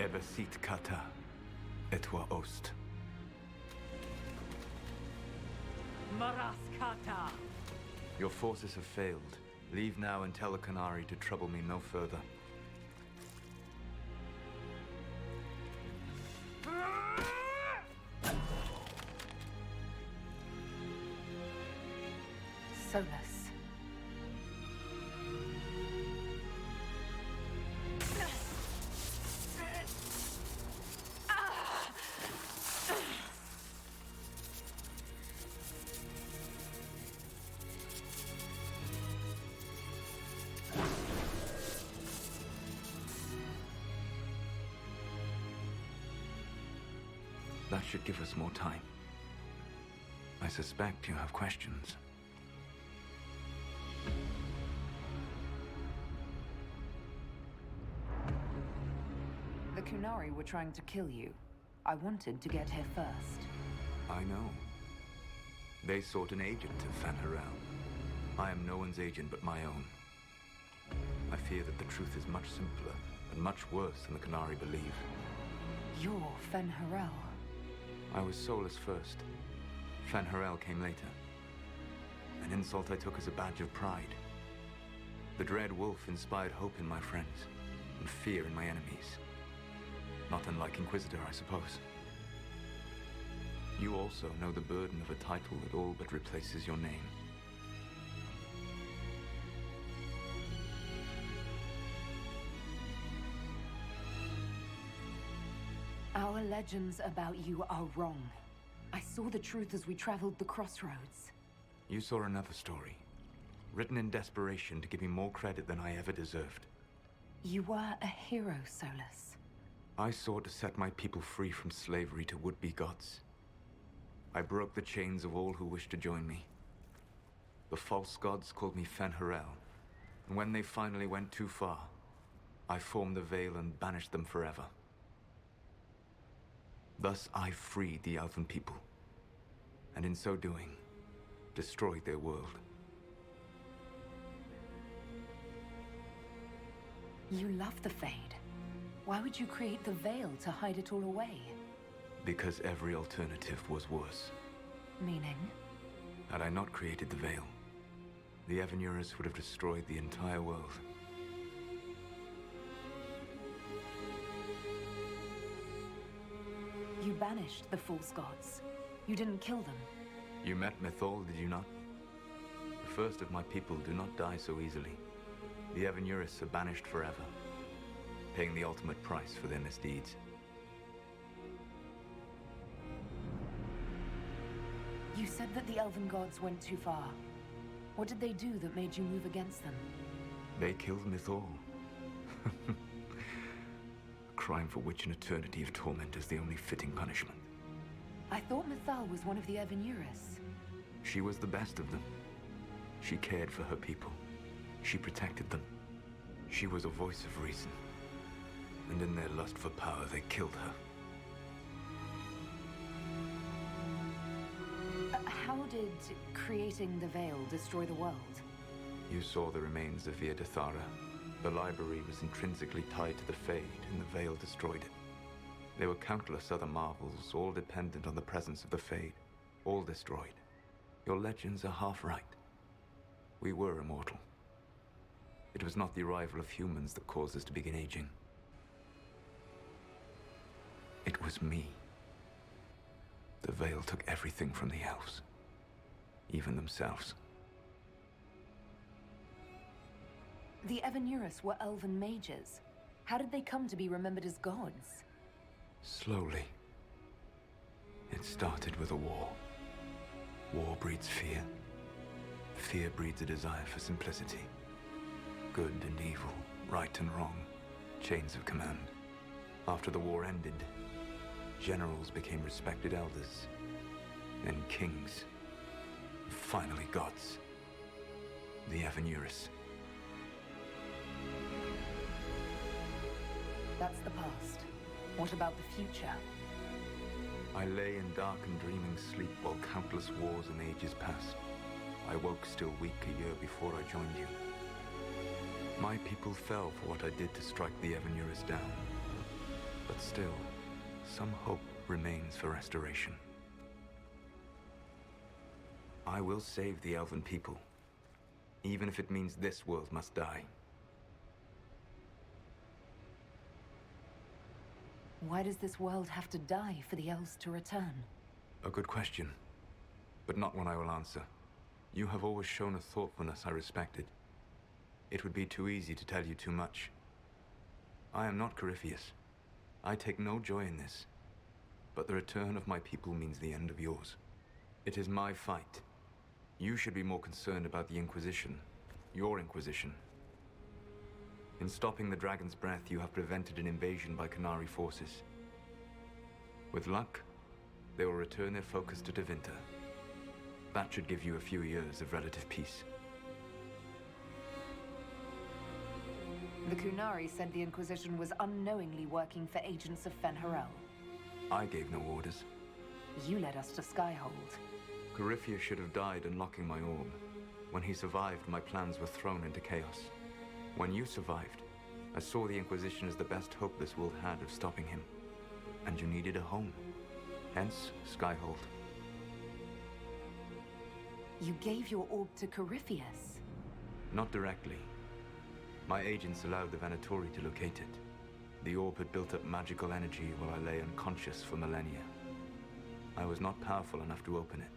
Ebesit kata, etwa ost. Maraskata! Your forces have failed. Leave now and tell the Canary to trouble me no further. Solas. That should give us more time. I suspect you have questions. The Kunari were trying to kill you. I wanted to get here first. I know. They sought an agent of Fan Harel. I am no one's agent but my own. I fear that the truth is much simpler and much worse than the Canary believe. You're Fan Harel. I was Solas first. Fan Harel came later. An insult I took as a badge of pride. The dread wolf inspired hope in my friends, and fear in my enemies. Not unlike Inquisitor, I suppose. You also know the burden of a title that all but replaces your name. Our legends about you are wrong. I saw the truth as we traveled the crossroads. You saw another story, written in desperation to give me more credit than I ever deserved. You were a hero, Solas. I sought to set my people free from slavery to would-be gods. I broke the chains of all who wished to join me. The false gods called me Fan Harel, and when they finally went too far, I formed the Veil and banished them forever. Thus I freed the Elven people, and in so doing, destroyed their world. You love the Fade. Why would you create the Veil to hide it all away? Because every alternative was worse. Meaning? Had I not created the Veil, the Evanurus would have destroyed the entire world. You banished the false gods. You didn't kill them. You met Mythol, did you not? The first of my people do not die so easily. The Evanurus are banished forever, paying the ultimate price for their misdeeds. You said that the Elven gods went too far. What did they do that made you move against them? They killed Mythol. A crime for which an eternity of torment is the only fitting punishment. I thought Mythal was one of the Evanurus. She was the best of them. She cared for her people. She protected them. She was a voice of reason. And in their lust for power, they killed her. How did creating the Veil destroy the world? You saw the remains of Via de Thara. The library was intrinsically tied to the Fade, and the Veil destroyed it. There were countless other marvels, all dependent on the presence of the Fade, all destroyed. Your legends are half right. We were immortal. It was not the arrival of humans that caused us to begin aging. It was me. The Veil took everything from the elves, even themselves. The Evanurus were elven mages. How did they come to be remembered as gods? Slowly. It started with a war. War breeds fear. Fear breeds a desire for simplicity. Good and evil, right and wrong, chains of command. After the war ended, generals became respected elders, then kings, finally gods. The Evanurus. That's the past. What about the future? I lay in dark and dreaming sleep while countless wars and ages passed. I woke still weak a year before I joined you. My people fell for what I did to strike the Evanurus down. But still, some hope remains for restoration. I will save the elven people, even if it means this world must die. Why does this world have to die for the elves to return? A good question, but not one I will answer. You have always shown a thoughtfulness I respected. It would be too easy to tell you too much. I am not Corypheus. I take no joy in this. But the return of my people means the end of yours. It is my fight. You should be more concerned about the Inquisition. Your Inquisition. In stopping the Dragon's Breath, you have prevented an invasion by Qunari forces. With luck, they will return their focus to Tevinter. That should give you a few years of relative peace. The Qunari said the Inquisition was unknowingly working for agents of Fen'Harel. I gave no orders. You led us to Skyhold. Corypheus should have died unlocking my orb. When he survived, my plans were thrown into chaos. When you survived, I saw the Inquisition as the best hope this world had of stopping him. And you needed a home. Hence, Skyhold. You gave your orb to Corypheus? Not directly. My agents allowed the Venatori to locate it. The orb had built up magical energy while I lay unconscious for millennia. I was not powerful enough to open it.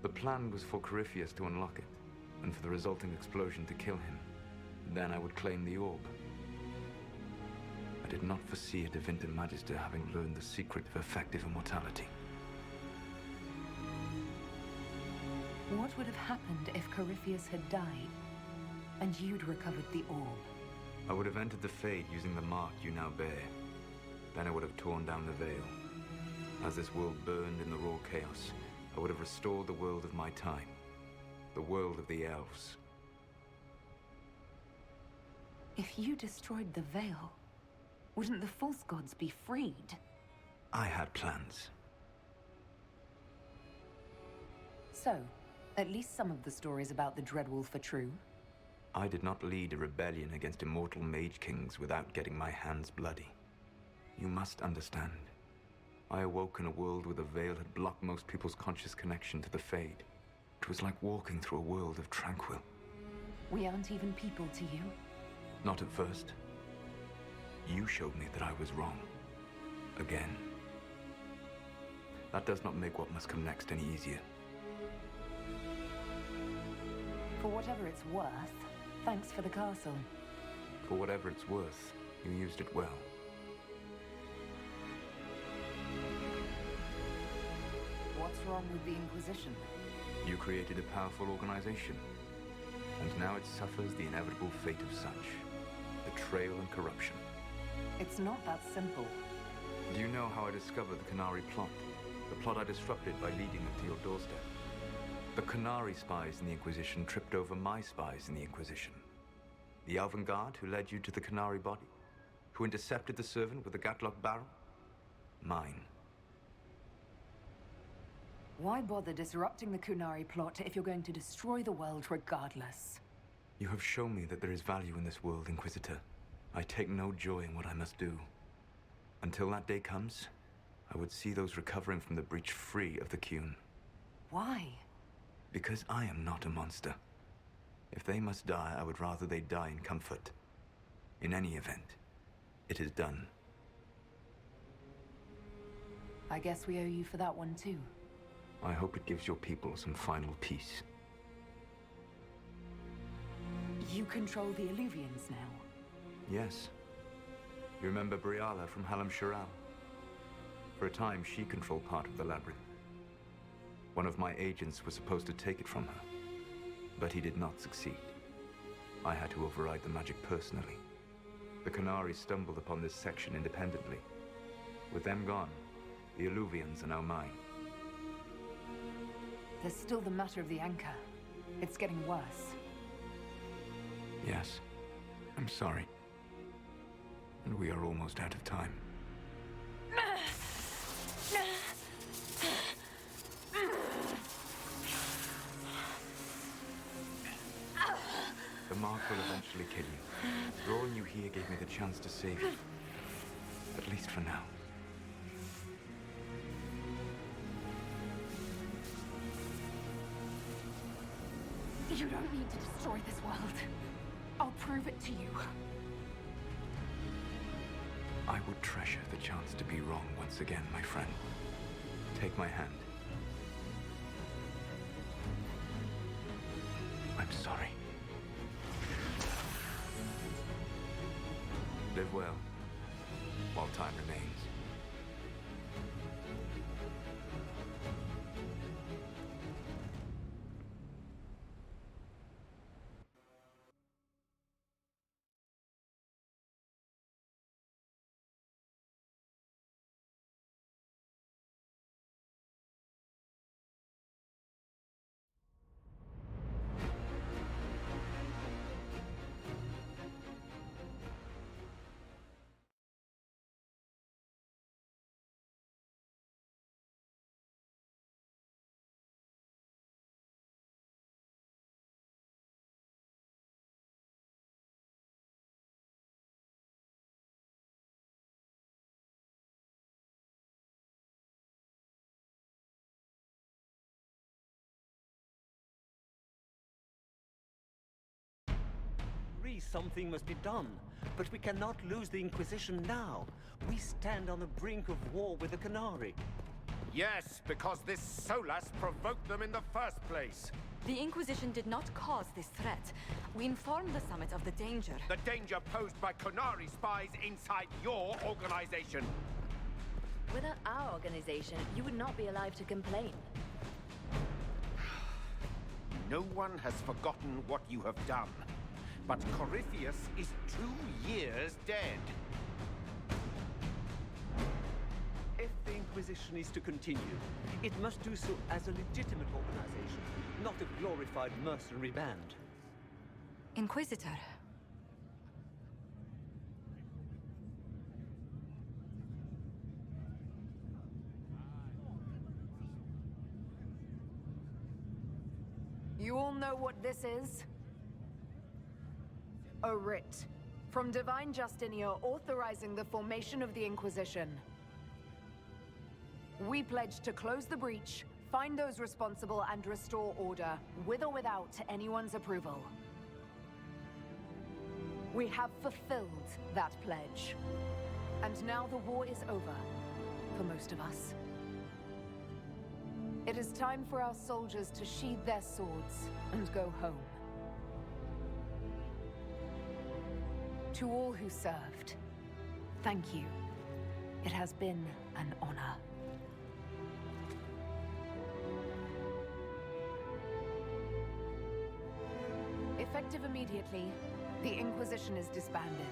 The plan was for Corypheus to unlock it, and for the resulting explosion to kill him. Then I would claim the orb. I did not foresee a Tevinter Magister having learned the secret of effective immortality. What would have happened if Corypheus had died, and you'd recovered the orb? I would have entered the Fade using the mark you now bear. Then I would have torn down the veil. As this world burned in the raw chaos, I would have restored the world of my time. The world of the elves. If you destroyed the veil, wouldn't the false gods be freed? I had plans. So, at least some of the stories about the Dreadwolf are true. I did not lead a rebellion against immortal mage kings without getting my hands bloody. You must understand. I awoke in a world where the veil had blocked most people's conscious connection to the Fade. It was like walking through a world of tranquil. We aren't even people to you. Not at first. You showed me that I was wrong. Again. That does not make what must come next any easier. For whatever it's worth, thanks for the castle. For whatever it's worth, you used it well. What's wrong with the Inquisition? You created a powerful organization, and now it suffers the inevitable fate of such. Betrayal and corruption. It's not that simple. Do you know how I discovered the Qunari plot? The plot I disrupted by leading them to your doorstep. The Qunari spies in the Inquisition tripped over my spies in the Inquisition. The Elven Guard who led you to the Qunari body? Who intercepted the servant with the Gatlock barrel? Mine. Why bother disrupting the Qunari plot if you're going to destroy the world regardless? You have shown me that there is value in this world, Inquisitor. I take no joy in what I must do. Until that day comes, I would see those recovering from the breach free of the Qun. Why? Because I am not a monster. If they must die, I would rather they die in comfort. In any event, it is done. I guess we owe you for that one too. I hope it gives your people some final peace. You control the Illuvians now? Yes. You remember Briala from Halam Shiral? For a time, she controlled part of the labyrinth. One of my agents was supposed to take it from her, but he did not succeed. I had to override the magic personally. The Qunari stumbled upon this section independently. With them gone, the Illuvians are now mine. There's still the matter of the anchor. It's getting worse. Yes, I'm sorry. And we are almost out of time. The mark will eventually kill you. Drawing you here gave me the chance to save you. At least least for now. You don't need to destroy this world. I'll prove it to you. I would treasure the chance to be wrong once again, my friend. Take my hand. I'm sorry. Live well, while time remains. Something must be done, but we cannot lose the Inquisition now. We stand on the brink of war with the Canary. Yes, because this Solas provoked them in the first place. The Inquisition did not cause this threat. We informed the Summit of the danger. The danger posed by Canary spies inside your organization. Without our organization, you would not be alive to complain. No one has forgotten what you have done. But Corypheus is 2 years dead. If the Inquisition is to continue, it must do so as a legitimate organization, not a glorified mercenary band. Inquisitor. You all know what this is? A writ from Divine Justinia authorizing the formation of the Inquisition. We pledge to close the breach, find those responsible, and restore order, with or without anyone's approval. We have fulfilled that pledge. And now the war is over, for most of us. It is time for our soldiers to sheathe their swords and go home. To all who served, thank you. It has been an honor. Effective immediately, the Inquisition is disbanded.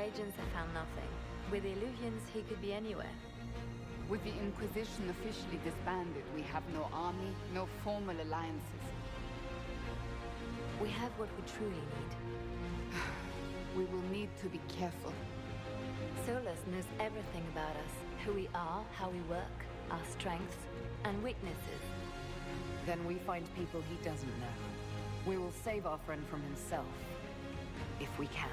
agents have found nothing. With the Illuvians, he could be anywhere. With the Inquisition officially disbanded, we have no army, no formal alliances. We have what we truly need. We will need to be careful. Solas knows everything about us. Who we are, how we work, our strengths and weaknesses. Then we find people he doesn't know. We will save our friend from himself. If we can.